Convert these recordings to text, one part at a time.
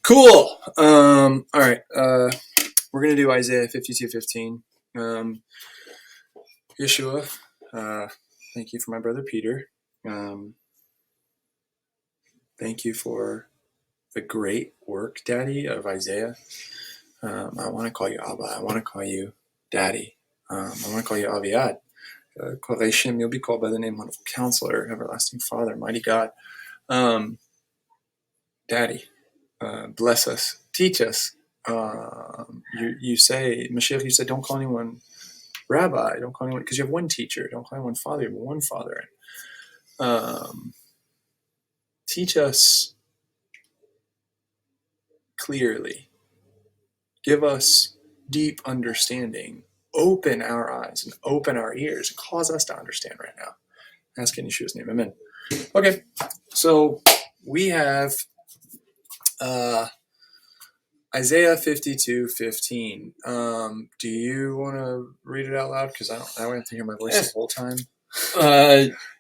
Cool. All right. We're gonna do Isaiah 52:15. Yeshua, thank you for my brother Peter. Thank you for the great work, Daddy, of Isaiah. I want to call you Abba. I want to call you Daddy. I want to call you Aviad. Koreshim, you'll be called by the name of Counselor, Everlasting Father, Mighty God. Daddy, bless us, teach us. You say, Mashiach, you said, don't call anyone Rabbi, don't call anyone, because you have one teacher, don't call anyone Father, you have one Father. Teach us clearly. Give us deep understanding. Open our eyes and open our ears and cause us to understand right now. Ask in Yeshua's name. Amen. Okay, so we have Isaiah 52:15. Do you want to read it out loud? Because I don't have to hear my voice the whole time.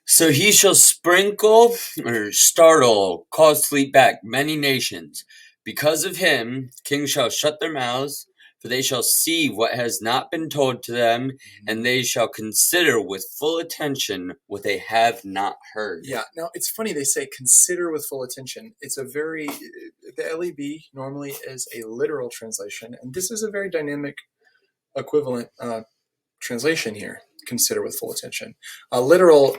So he shall sprinkle or startle, cause sleep back many nations. Because of him, kings shall shut their mouths, for they shall see what has not been told to them, and they shall consider with full attention what they have not heard. Yeah, now it's funny they say consider with full attention. It's a very, the LEB normally is a literal translation, and this is a very dynamic equivalent translation here, consider with full attention. A literal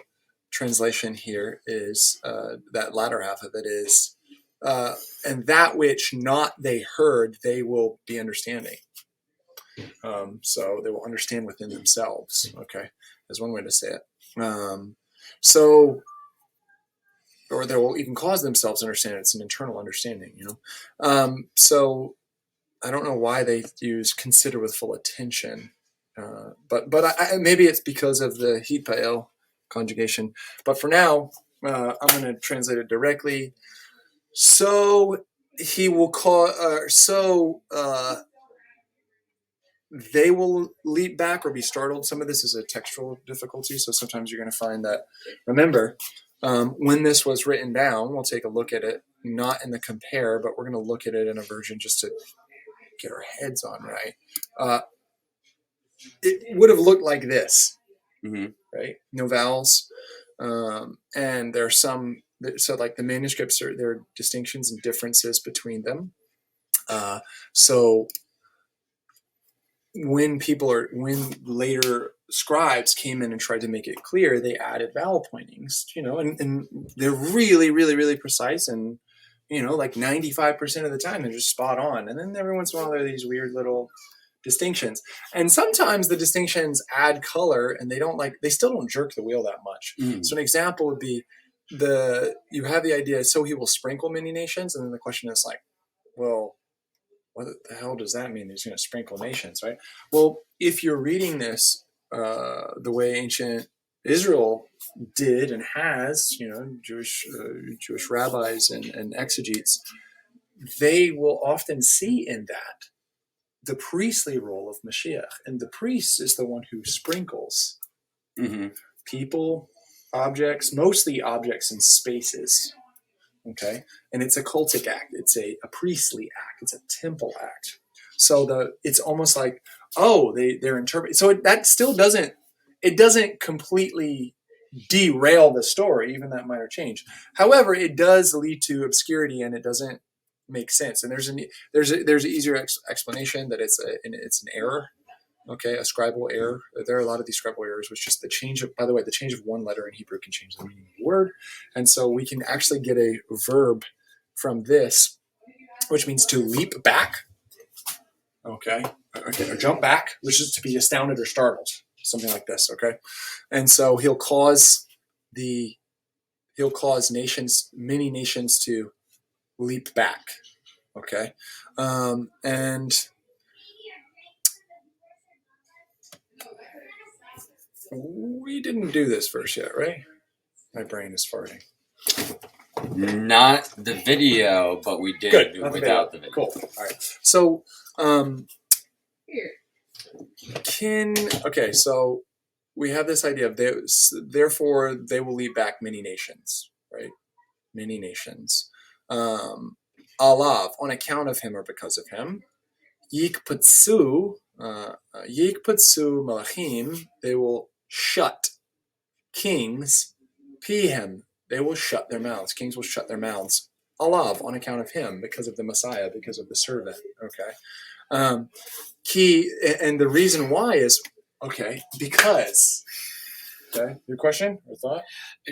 translation here is, that latter half of it is, and that which not they heard, they will be understanding. So they will understand within themselves, okay, is one way to say it. Or they will even cause themselves to understand. It's an internal understanding, So I don't know why they use consider with full attention, but maybe it's because of the hitpael conjugation. But for now, I'm going to translate it directly. So he will call. They will leap back or be startled. Some of this is a textual difficulty, so sometimes you're going to find that. Remember, when this was written down, we'll take a look at it, not in the compare, but we're going to look at it in a version just to get our heads on right. It would have looked like this, right? No vowels, and there are some. So, like the manuscripts, there are distinctions and differences between them. So when later scribes came in and tried to make it clear, they added vowel pointings, and they're really, really, really precise, and like 95% of the time they're just spot on. And then every once in a while there are these weird little distinctions, and sometimes the distinctions add color, and they still don't jerk the wheel that much. So an example would be you have the idea, so he will sprinkle many nations, and then the question is like, well, what the hell does that mean? He's going to sprinkle nations, right? Well, if you're reading this the way ancient Israel did and has, Jewish rabbis and exegetes, they will often see in that the priestly role of Mashiach, and the priest is the one who sprinkles people, objects, mostly objects and spaces. Okay, and it's a cultic act. It's a priestly act. It's a temple act. So it's almost like, they're interpreting. So that still doesn't completely derail the story, even that minor change. However, it does lead to obscurity, and it doesn't make sense. And there's an easier explanation that it's an error. Okay, a scribal error. There are a lot of these scribal errors, which just the change of one letter in Hebrew can change the meaning of the word. And so we can actually get a verb from this, which means to leap back. Okay, or jump back, which is to be astounded or startled, something like this. Okay, and so he'll cause many nations to leap back. Okay, and we didn't do this verse yet, right? My brain is farting. Not the video, but we did without the video. Cool. All right. So, so we have this idea of therefore they will lead back many nations, right? Many nations. alav, on account of him or because of him. Yikpatsu malachim, they will shut kings. Pihem, they will shut their mouths. Kings will shut their mouths. Alav, on account of him, because of the Messiah, because of the servant. Okay. Key, and the reason why is, okay, because. Okay, your question or thought?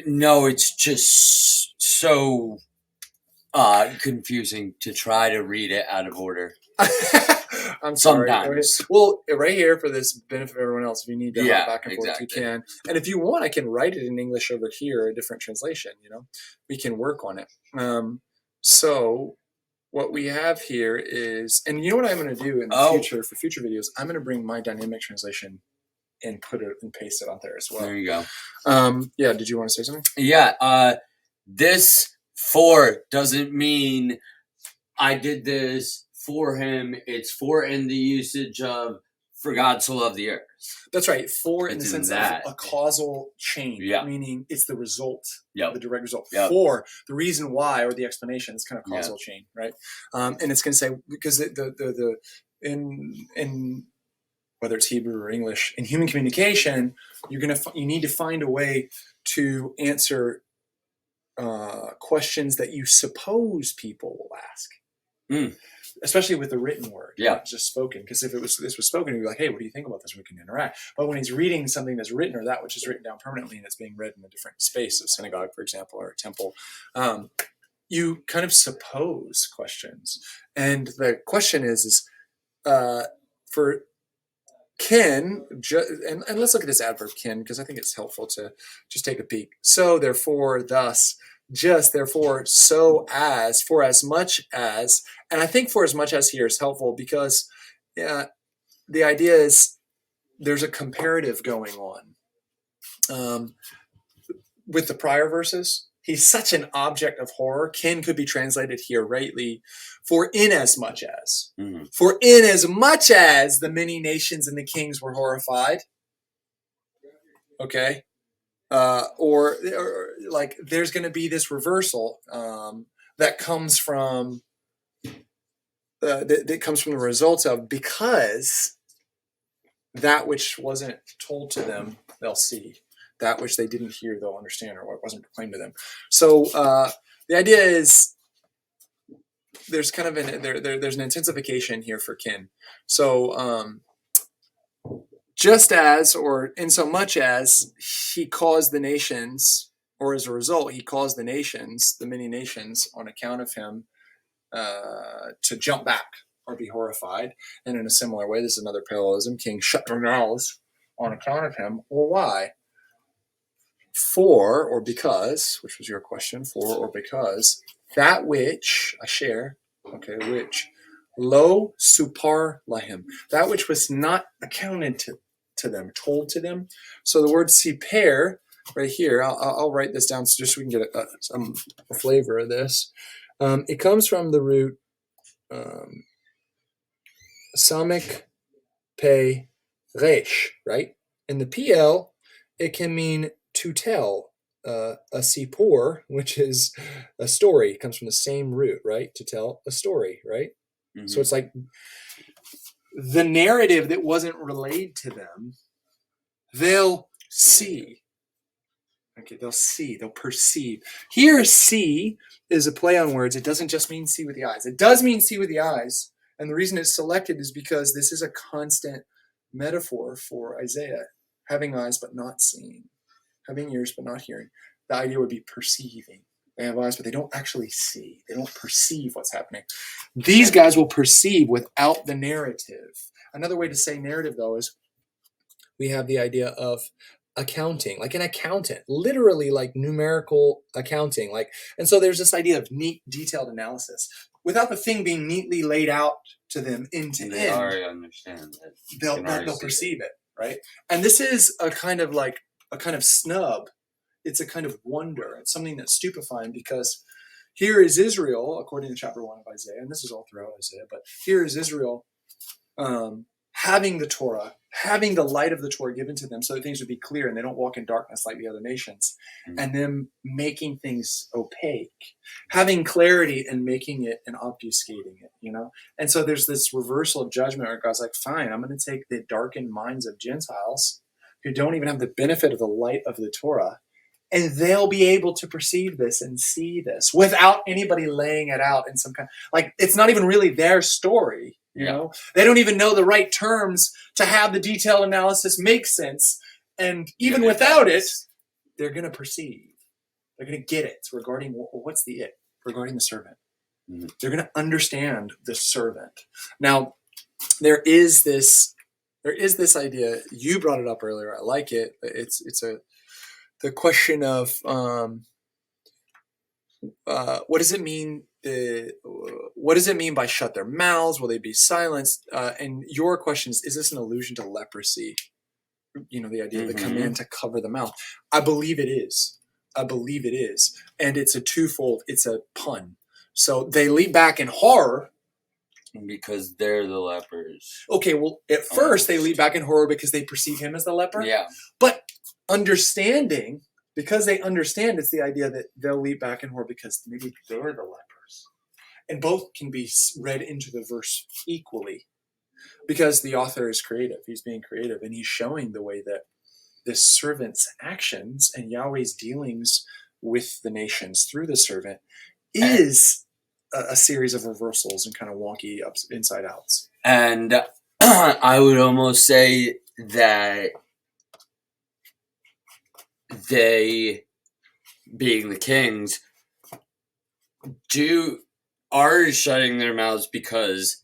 No, it's just so confusing to try to read it out of order. I'm sorry. Sometimes. Well, right here for this benefit of everyone else, if you need to hop back and forth, exactly. you can. And if you want, I can write it in English over here, a different translation. We can work on it. So what we have here is, and you know what I'm going to do in the future for future videos, I'm going to bring my dynamic translation and put it and paste it on there as well. There you go. Yeah. Did you want to say something? Yeah. This for doesn't mean I did this for him. It's for in the usage of for God so loved the earth. That's right. For in the sense of a causal chain, meaning it's the result, the direct result. For the reason why or the explanation is kind of causal chain, right? And it's going to say because in whether it's Hebrew or English, in human communication, you need to find a way to answer questions that you suppose people will ask, especially with the written word, not just spoken. Because if this was spoken, you'd be like, "Hey, what do you think about this?" We can interact. But when he's reading something that's written, or that which is written down permanently, and it's being read in a different space, a synagogue, for example, or a temple, you kind of suppose questions. And the question is for kin, and let's look at this adverb kin, because I think it's helpful to just take a peek. So, therefore, thus, just, therefore, so as, for as much as, and I think for as much as here is helpful because the idea is there's a comparative going on. With the prior verses, he's such an object of horror. Kin could be translated here rightly for in as much as. For in as much as the many nations and the kings were horrified. Okay. Or like there's going to be this reversal that comes from the results of because that which wasn't told to them, they'll see. That which they didn't hear, they'll understand, or what wasn't proclaimed to them. So the idea is there's kind of there's an intensification here for kin. So just as, or in so much as he caused the nations, or as a result, he caused the nations, the many nations, on account of him, to jump back or be horrified. And in a similar way, this is another parallelism. King shut their mouths on account of him. Well, why? For or because, which was your question, for or because, that which, asher, okay, which, lo supar lahim, that which was not accounted to them, told to them. So the word siper, right here, I'll write this down just so we can get a flavor of this. It comes from the root samek pe resh, right? And the PL, it can mean to tell. A sipor, which is a story, it comes from the same root, right? To tell a story, right? Mm-hmm. So it's like the narrative that wasn't relayed to them, they'll see. Okay, they'll see, they'll perceive. Here, see is a play on words. It doesn't just mean see with the eyes. It does mean see with the eyes. And the reason it's selected is because this is a constant metaphor for Isaiah, having eyes but not seeing, having ears but not hearing. The idea would be perceiving. They have eyes, but they don't actually see. They don't perceive what's happening. These guys will perceive without the narrative. Another way to say narrative, though, is we have the idea of accounting, like an accountant, literally like numerical accounting. And so there's this idea of neat, detailed analysis. Without the thing being neatly laid out to them end to end, they already understand it. They'll perceive it, right? And this is a kind of snub. It's a kind of wonder. It's something that's stupefying because here is Israel, according to chapter 1 of Isaiah, and this is all throughout Isaiah, but here is Israel having the Torah, having the light of the Torah given to them so that things would be clear and they don't walk in darkness like the other nations, and them making things opaque, having clarity and making it and obfuscating it, And so there's this reversal of judgment where God's like, fine, I'm going to take the darkened minds of Gentiles who don't even have the benefit of the light of the Torah, and they'll be able to perceive this and see this without anybody laying it out in some kind, like, it's not even really their story. They don't even know the right terms to have the detailed analysis make sense. And even without it, they're going to perceive. They're going to get it regarding what's the it regarding the servant. Mm-hmm. They're going to understand the servant. Now, there is this idea. You brought it up earlier. I like it. The question of what does it mean? What does it mean by shut their mouths? Will they be silenced? And your question is this an allusion to leprosy? The idea of the command to cover the mouth. I believe it is. And it's a twofold. It's a pun. So they leap back in horror. Because they're the lepers. Okay, well, at first they leap back in horror because they perceive him as the leper. Yeah. But understanding, because they understand, it's the idea that they'll leap back in horror because maybe they're the lepers. And both can be read into the verse equally, because the author is creative. He's being creative, and he's showing the way that this servant's actions and Yahweh's dealings with the nations through the servant is a series of reversals and kind of wonky inside outs. And I would almost say that they, being the kings, are shutting their mouths because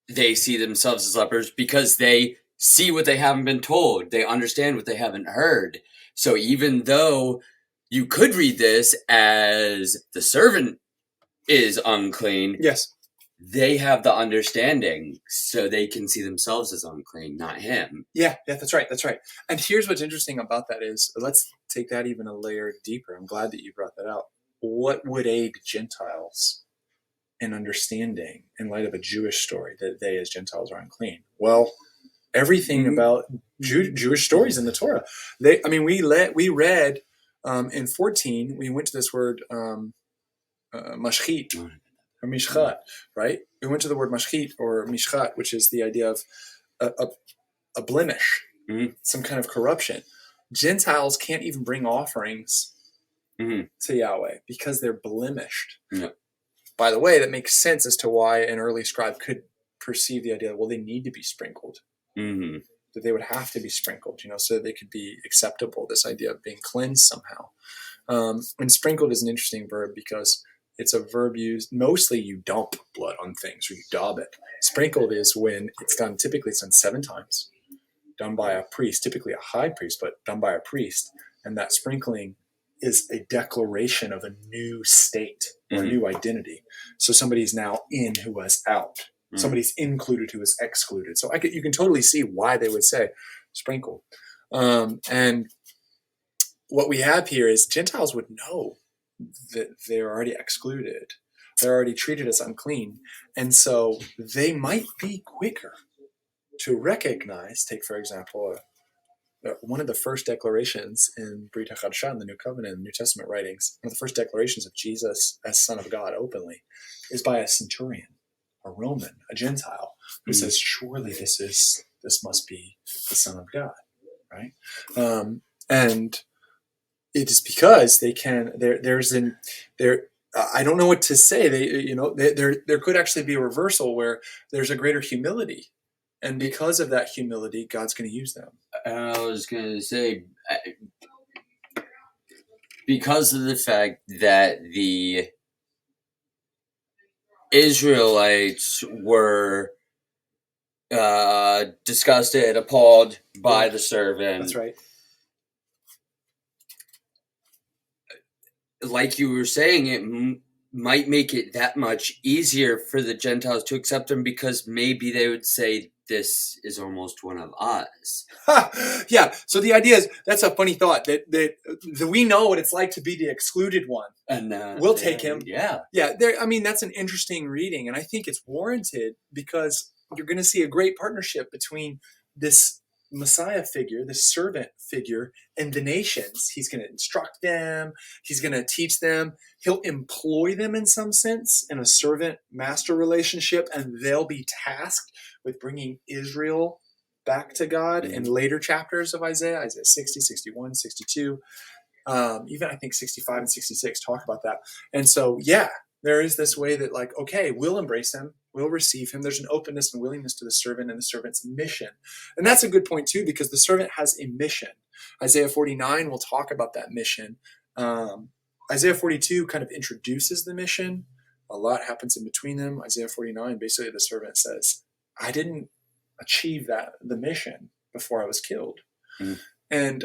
they see themselves as lepers, because they see what they haven't been told. They understand what they haven't heard. So even though you could read this as the servant is unclean, yes, they have the understanding, so they can see themselves as unclean, not him. Yeah, that's right. And here's what's interesting about that is, let's take that even a layer deeper. I'm glad that you brought that out. What would aid Gentiles in understanding, in light of a Jewish story, that they as Gentiles are unclean? Well, everything about Jewish stories in the Torah. We read in 14, we went to this word mashchit or mishchat, right? We went to the word mashchit or mishchat, which is the idea of a blemish, some kind of corruption. Gentiles can't even bring offerings to Yahweh because they're blemished. Yeah. By the way, that makes sense as to why an early scribe could perceive the idea, well, they need to be sprinkled. Mm-hmm. That they would have to be sprinkled, so that they could be acceptable, this idea of being cleansed somehow. And sprinkled is an interesting verb because it's a verb used, mostly you dump blood on things or you daub it. Sprinkled is when it's done, typically it's done 7 times, done by a priest, typically a high priest, but done by a priest. And that sprinkling is a declaration of a new state or a new identity. So somebody's now in who was out. Somebody's included who is excluded. So you can totally see why they would say sprinkled. And what we have here is Gentiles would know that they're already excluded. They're already treated as unclean. And so they might be quicker to recognize, take for example, one of the first declarations in Brit HaChadashah, in the New Covenant, in the New Testament writings, one of the first declarations of Jesus as Son of God openly is by a centurion, a Roman, a Gentile, who says, surely this must be the Son of God, right? And it is because they can. I don't know what to say. There could actually be a reversal where there's a greater humility, and because of that humility, God's going to use them. I was going to say, because of the fact that the Israelites were disgusted, appalled by the servant. That's right. Like you were saying, it might make it that much easier for the Gentiles to accept him, because maybe they would say, this is almost one of us. Yeah. So the idea is, that's a funny thought, that we know what it's like to be the excluded one. And we'll take him. Yeah. Yeah. That's an interesting reading. And I think it's warranted because you're going to see a great partnership between this Messiah figure, this servant figure, and the nations. He's going to instruct them. He's going to teach them. He'll employ them in some sense in a servant-master relationship, and they'll be tasked with bringing Israel back to God in later chapters of Isaiah 60, 61, 62. Even I think 65 and 66 talk about that. And so, yeah, there is this way that like, okay, we'll embrace him. We'll receive him. There's an openness and willingness to the servant and the servant's mission. And that's a good point too, because the servant has a mission. Isaiah 49 will talk about that mission. Isaiah 42 kind of introduces the mission. A lot happens in between them. Isaiah 49, basically the servant says, I didn't achieve the mission before I was killed. And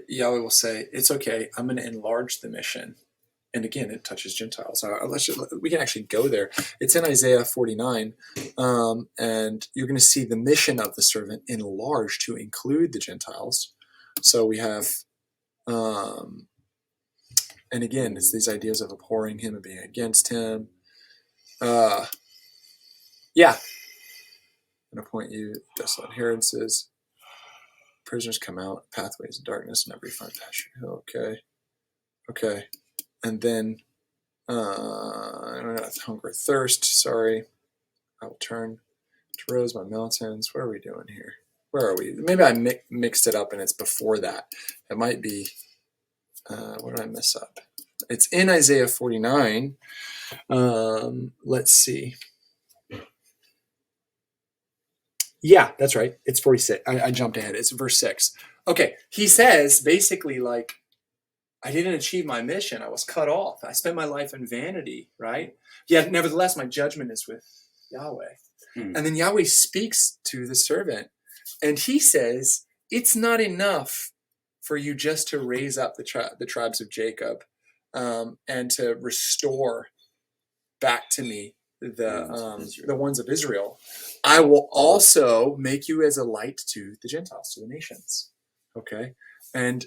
Yahweh will say, it's okay, I'm going to enlarge the mission. And again, it touches Gentiles. We can actually go there. It's in Isaiah 49, and you're going to see the mission of the servant enlarged to include the Gentiles. So we have, and again, it's these ideas of abhorring him and being against him. Yeah. And appoint you desolate inheritances. Prisoners come out, pathways of darkness, never find pasture. Okay. And then, hunger, thirst, sorry. I will turn to rose my mountains. What are we doing here? Where are we? Maybe I mixed it up and it's before that. It might be, what did I mess up? It's in Isaiah 49. Let's see. Yeah, that's right. It's 46. I jumped ahead. It's verse 6. Okay, he says basically like, I didn't achieve my mission. I was cut off. I spent my life in vanity, right? Yet, nevertheless, my judgment is with Yahweh. And then Yahweh speaks to the servant, and he says, it's not enough for you just to raise up the tribes of Jacob and to restore back to me the ones of Israel. I will also make you as a light to the Gentiles, to the nations. Okay? And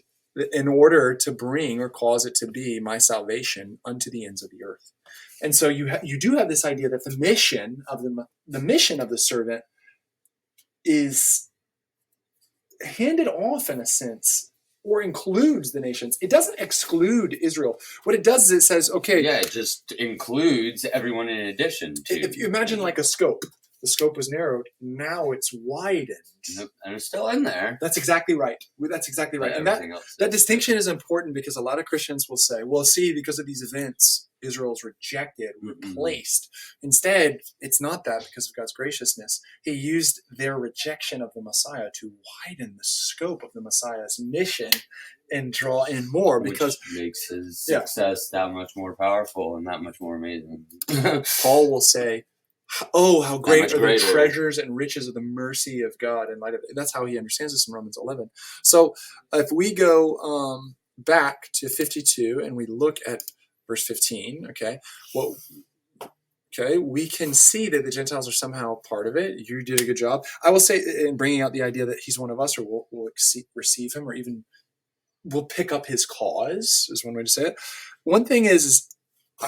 in order to bring or cause it to be my salvation unto the ends of the earth. And so you do have this idea that the mission of the servant is handed off in a sense, or includes the nations. It doesn't exclude Israel. What it does is it says, okay. Yeah, it just includes everyone in addition to. If you imagine like a scope, the scope was narrowed. Now it's widened. Nope, and it's still in there. That's exactly right. That's exactly right. And that distinction is important because a lot of Christians will say, well, see, because of these events, Israel's rejected, replaced. Instead, it's not that because of God's graciousness. He used their rejection of the Messiah to widen the scope of the Messiah's mission and draw in more, because which makes his success that much more powerful and that much more amazing. Paul will say, oh, how great are the treasures and riches of the mercy of God in light of it. That's how he understands this in Romans 11. So if we go back to 52 and we look at verse 15, we can see that the Gentiles are somehow part of it. You did a good job. I will say, in bringing out the idea that he's one of us, or we'll receive him, or even we'll pick up his cause, is one way to say it. One thing is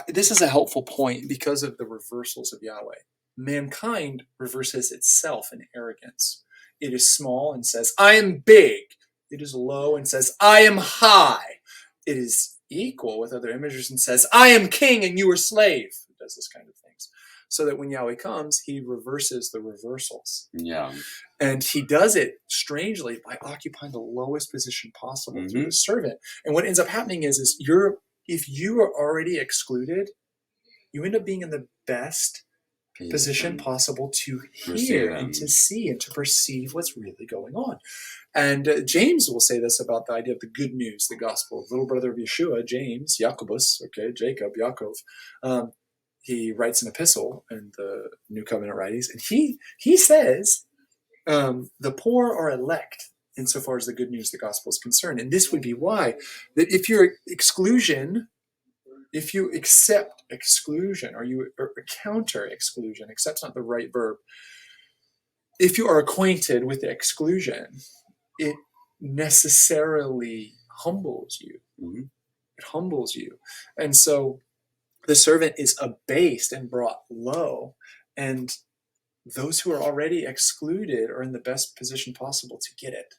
this is a helpful point because of the reversals of Yahweh. Mankind reverses itself in arrogance. It is small and says, I am big. It is low and says, I am high. It is equal with other images and says, I am king and you are slave. It does this kind of things. So that when Yahweh comes, he reverses the reversals. Yeah. And he does it strangely by occupying the lowest position possible through the servant. And what ends up happening is if you are already excluded, you end up being in the best position possible to hear and to see and to perceive what's really going on. And James will say this about the idea of the good news, the gospel. Little brother of Yeshua, James, Jacobus, Jacob, Yaakov, he writes an epistle in the New Covenant writings, and he says the poor are elect insofar as the good news, the gospel is concerned. And this would be why, that if you accept exclusion, or counter exclusion, accept's not the right verb. If you are acquainted with the exclusion, it necessarily humbles you. It humbles you. And so the servant is abased and brought low, and those who are already excluded are in the best position possible to get it.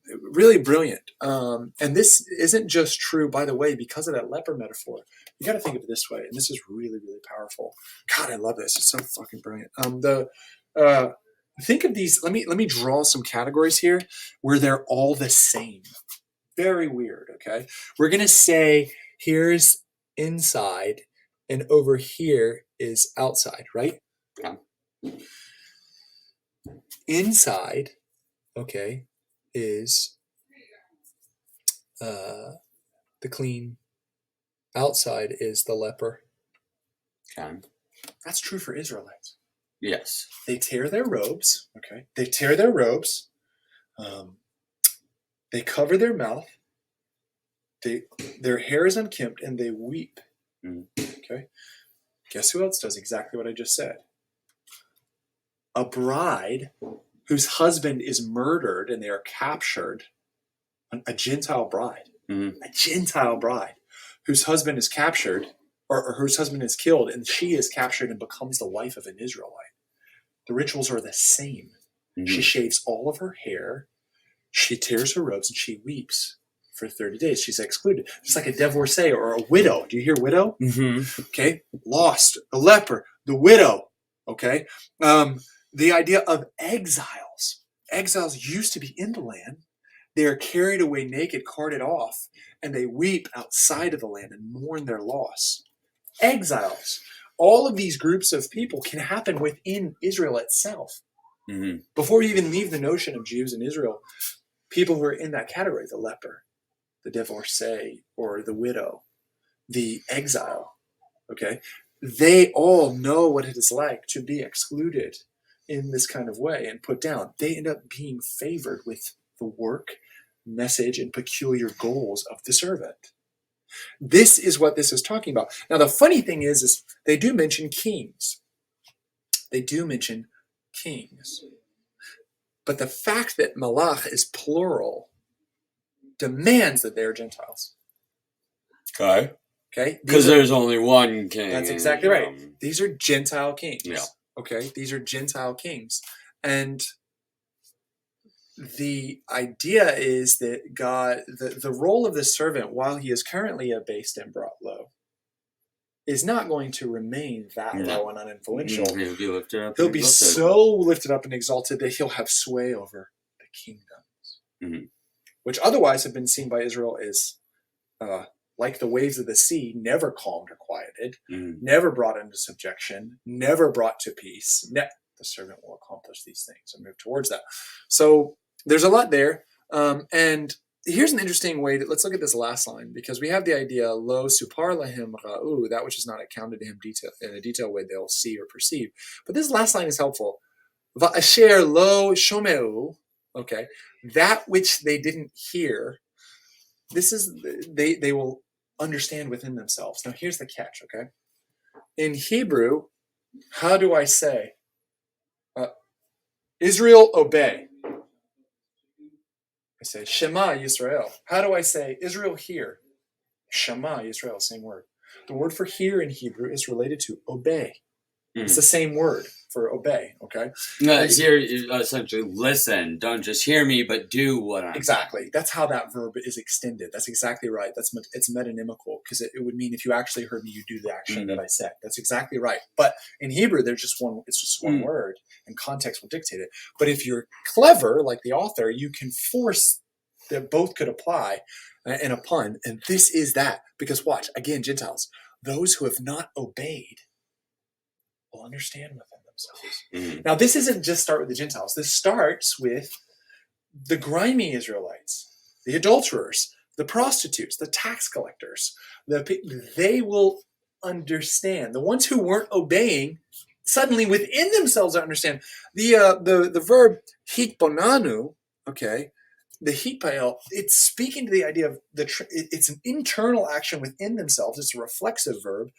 Really brilliant. And this isn't just true, by the way, because of that leper metaphor. You got to think of it this way, and this is really, really powerful. God, I love this. It's so fucking brilliant. Think of these. Let me draw some categories here where they're all the same. Very weird. Okay, we're gonna say here's inside, and over here is outside, right? Yeah. Inside, okay, is the clean. Outside is the leper. Okay. That's true for Israelites. Yes. They tear their robes. Okay. They tear their robes. They cover their mouth. Their hair is unkempt, and they weep. Okay. Guess who else does exactly what I just said? A bride whose husband is murdered and they are captured. A Gentile bride. A Gentile bride whose husband is captured, or whose husband is killed, and she is captured and becomes the wife of an Israelite. The rituals are the same. She shaves all of her hair, she tears her robes, and she weeps for 30 days. She's excluded. Just like a divorcee or a widow. Do you hear widow? Okay. Lost, the leper, the widow. Okay. The idea of exiles. Exiles used to be in the land. They are carried away naked, carted off, and they weep outside of the land and mourn their loss. Exiles. All of these groups of people can happen within Israel itself. Before you even leave the notion of Jews in Israel, people who are in that category, the leper, the divorcee, or the widow, the exile, okay, they all know what it is like to be excluded in this kind of way and put down. They end up being favored with the work, message, and peculiar goals of the servant. This is what this is talking about. Now, the funny thing is they do mention kings. They do mention kings. But the fact that malach is plural demands that they are Gentiles. Okay. Okay? Because there's only one king. That's exactly right. These are Gentile kings. Yeah. Okay? These are Gentile kings. And the idea is that God, the role of the servant, while he is currently abased and brought low, is not going to remain that low and uninfluential. He'll be lifted up. He'll be so lifted up and exalted that he'll have sway over the kingdoms, which otherwise have been seen by Israel as like the waves of the sea, never calmed or quieted, never brought into subjection, never brought to peace. The servant will accomplish these things and move towards that. So there's a lot there. And here's an interesting way let's look at this last line, because we have the idea, lo supar lahem ra'u, that which is not accounted to him in a detailed way they'll see or perceive. But this last line is helpful. Va'asher lo shomeu, okay, that which they didn't hear, this is, they will understand within themselves. Now here's the catch, okay? In Hebrew, how do I say, Israel obey? I say Shema Yisrael. How do I say Israel hear? Shema Yisrael, same word. The word for hear in Hebrew is related to obey. It's the same word for obey, okay? Here, essentially, listen. Don't just hear me, but do what I'm Exactly. That's how that verb is extended. That's exactly right. It's metonymical, because it would mean if you actually heard me, you do the action that I said. That's exactly right. But in Hebrew, it's just one word, and context will dictate it. But if you're clever, like the author, you can force that both could apply in a pun. And this is that. Because watch, again, Gentiles, those who have not obeyed will understand within themselves. Now, this isn't just start with the Gentiles. This starts with the grimy Israelites, the adulterers, the prostitutes, the tax collectors. They will understand. The ones who weren't obeying suddenly within themselves understand. The verb hitbonanu, okay, the hitpael, it's speaking to the idea of it's an internal action within themselves. It's a reflexive verb.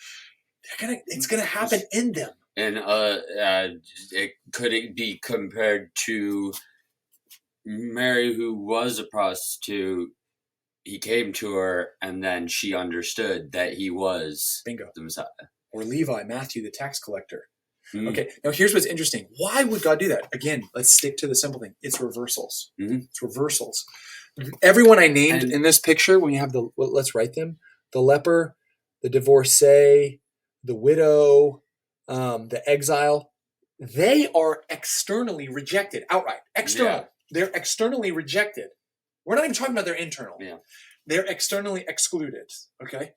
It's gonna happen in them. And could it be compared to Mary, who was a prostitute, he came to her, and then she understood that he was Bingo. the Messiah. Or Levi, Matthew, the tax collector. Mm. Okay, now here's what's interesting. Why would God do that? Again, let's stick to the simple thing. It's reversals. It's reversals. Everyone I named in this picture, when you have let's write them: the leper, the divorcee, the widow, the exile. They are externally rejected outright. External. Yeah. They're externally rejected. We're not even talking about their internal. Yeah. They're externally excluded. Okay,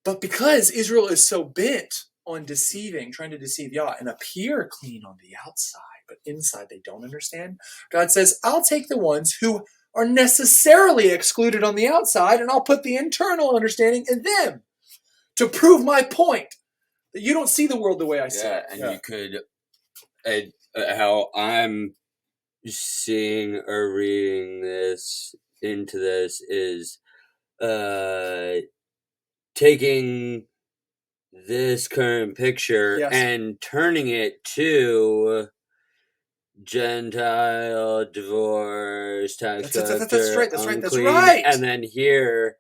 but because Israel is so bent on deceiving, trying to deceive Yah, and appear clean on the outside, but inside they don't understand, God says, I'll take the ones who are necessarily excluded on the outside, and I'll put the internal understanding in them to prove my point, that you don't see the world the way I see it. And you could, how I'm seeing or reading this into this is taking this current picture and turning it to Gentile, divorce, tax collector, that's right. And then here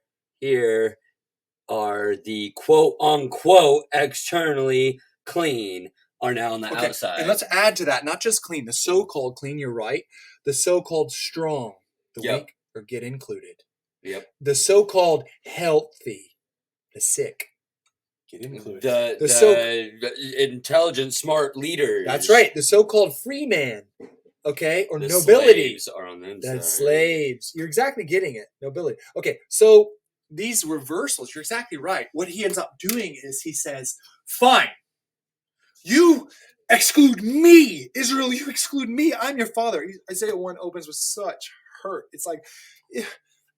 are the quote-unquote externally clean are now on the outside. And let's add to that, not just clean, the so-called clean, you're right, the so-called strong, the weak, or get included. Yep. The so-called healthy, the sick, get included. The intelligent, smart leaders. That's right. The so-called free man, okay, or the nobility. Slaves are on the inside. That's slaves. You're exactly getting it. Nobility. Okay, so these reversals, you're exactly right. What he ends up doing is he says, fine, you exclude me. Israel, you exclude me. I'm your father. Isaiah 1 opens with such hurt. It's like,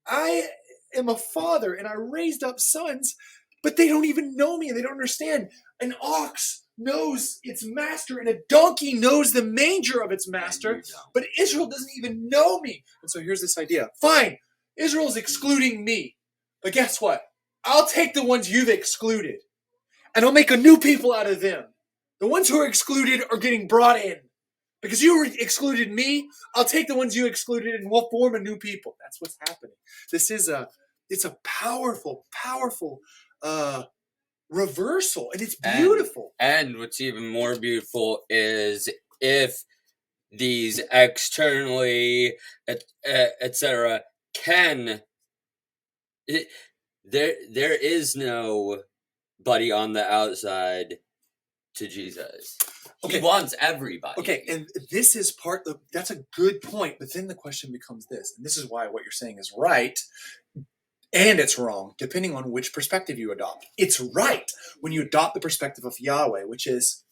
I am a father and I raised up sons, but they don't even know me and they don't understand. An ox knows its master and a donkey knows the manger of its master, but Israel doesn't even know me. And so here's this idea. Fine, Israel's excluding me, but guess what? I'll take the ones you've excluded and I'll make a new people out of them. The ones who are excluded are getting brought in. Because you excluded me, I'll take the ones you excluded and we'll form a new people. That's what's happening. It's a powerful, powerful reversal, and it's beautiful. And what's even more beautiful is if these externally, etc., there is nobody on the outside to Jesus. Okay. He wants everybody. Okay, and this is that's a good point, but then the question becomes this, and this is why what you're saying is right, and it's wrong, depending on which perspective you adopt. It's right when you adopt the perspective of Yahweh, which is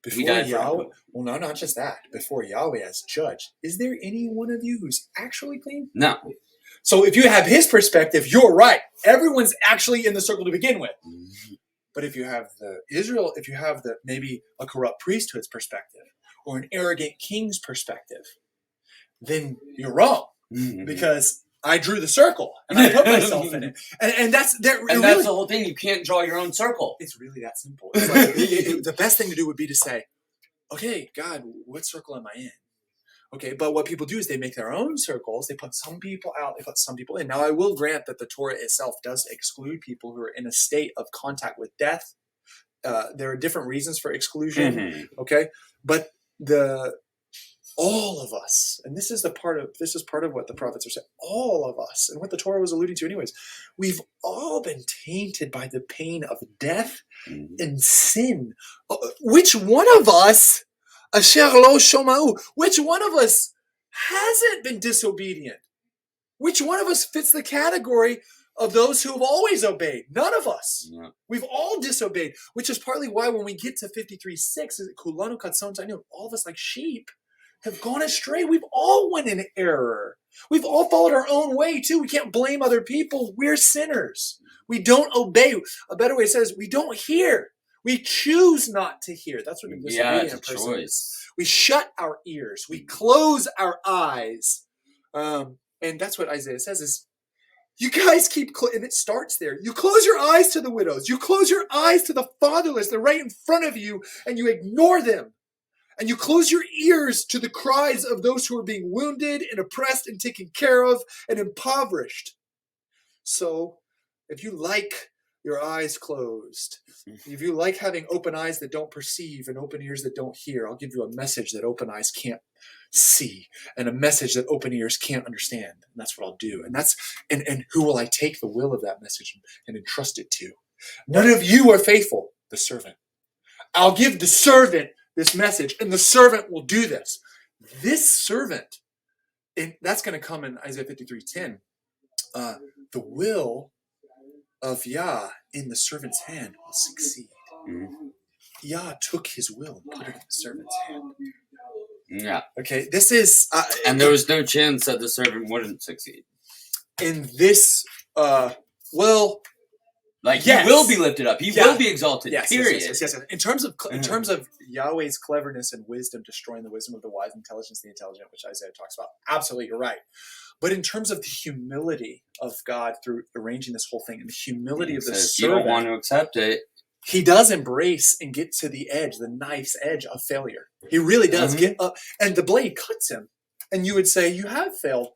before Yahweh. Well, no, not just that. Before Yahweh as judge, is there any one of you who's actually clean? No. So if you have his perspective, you're right. Everyone's actually in the circle to begin with. But if you have maybe a corrupt priesthood's perspective or an arrogant king's perspective, then you're wrong because I drew the circle and I put myself in it. And that's the whole thing. You can't draw your own circle. It's really that simple. It's like, the best thing to do would be to say, okay, God, what circle am I in? Okay, but what people do is they make their own circles. They put some people out. They put some people in. Now, I will grant that the Torah itself does exclude people who are in a state of contact with death. There are different reasons for exclusion. Okay, but all of us, and this is part of what the prophets are saying. All of us, and what the Torah was alluding to, anyways, we've all been tainted by the pain of death and sin. Which one of us? Asher lo shoma'u. Which one of us hasn't been disobedient? Which one of us fits the category of those who have always obeyed? None of us. Yeah. We've all disobeyed, which is partly why when we get to 53:6, kulanu katzon ta'anu, all of us like sheep have gone astray. We've all went in error. We've all followed our own way too. We can't blame other people. We're sinners. We don't obey. A better way says we don't hear. We choose not to hear. That's what a disobedient person is. We shut our ears. We close our eyes. And that's what Isaiah says is, you guys and it starts there. You close your eyes to the widows. You close your eyes to the fatherless. They're right in front of you, and you ignore them. And you close your ears to the cries of those who are being wounded and oppressed and taken care of and impoverished. So if you like your eyes closed, if you like having open eyes that don't perceive and open ears that don't hear, I'll give you a message that open eyes can't see and a message that open ears can't understand. And that's what I'll do. And who will I take the will of that message and entrust it to? None of you are faithful, the servant. I'll give the servant this message, and the servant will do this. This servant, and that's going to come in Isaiah 53:10. The will of Yah in the servant's hand will succeed. Mm-hmm. Yah took his will and put it in the servant's hand. Yeah. Okay, this is... and there was no chance that the servant wouldn't succeed. In this, like, yes. He will be lifted up. He will be exalted, yes, period. Yes. In terms of Yahweh's cleverness and wisdom destroying the wisdom of the wise, intelligence of the intelligent, which Isaiah talks about, absolutely, you're right. But in terms of the humility of God through arranging this whole thing, and the humility of the servant, if you don't want to accept it, he does embrace and get to the edge, the knife's edge of failure. He really does get up, and the blade cuts him. And you would say, you have failed.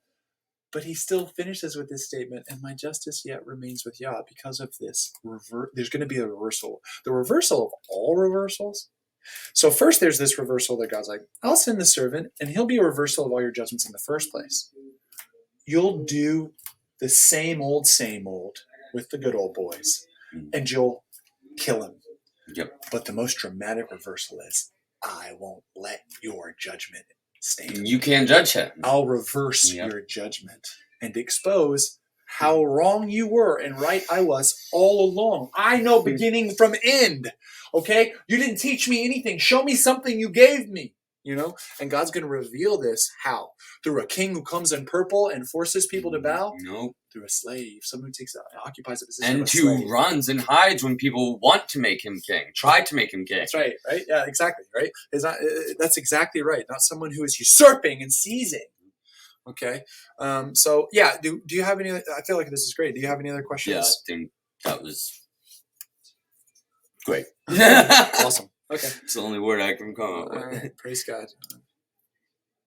But he still finishes with this statement, and my justice yet remains with Yah. Because of this, there's going to be a reversal. The reversal of all reversals. So first there's this reversal that God's like, I'll send the servant, and he'll be a reversal of all your judgments in the first place. You'll do the same old with the good old boys, and you'll kill him. Yep. But the most dramatic reversal is, I won't let your judgment stand. You can't judge him. I'll reverse your judgment and expose how wrong you were and right I was all along. I know beginning from end. Okay? You didn't teach me anything. Show me something you gave me. You know? And God's going to reveal this. How? Through a king who comes in purple and forces people to bow? Nope. Through a slave. Someone who occupies a position and of a slave. who runs and hides when people want to make him king, try to make him king. That's right? Yeah, exactly, right? That's exactly right. Not someone who is usurping and seizing. Okay? So, yeah, do you have any... I feel like this is great. Do you have any other questions? Yeah, I think that was great. Awesome. Okay. It's the only word I can come up with. All right. Praise God.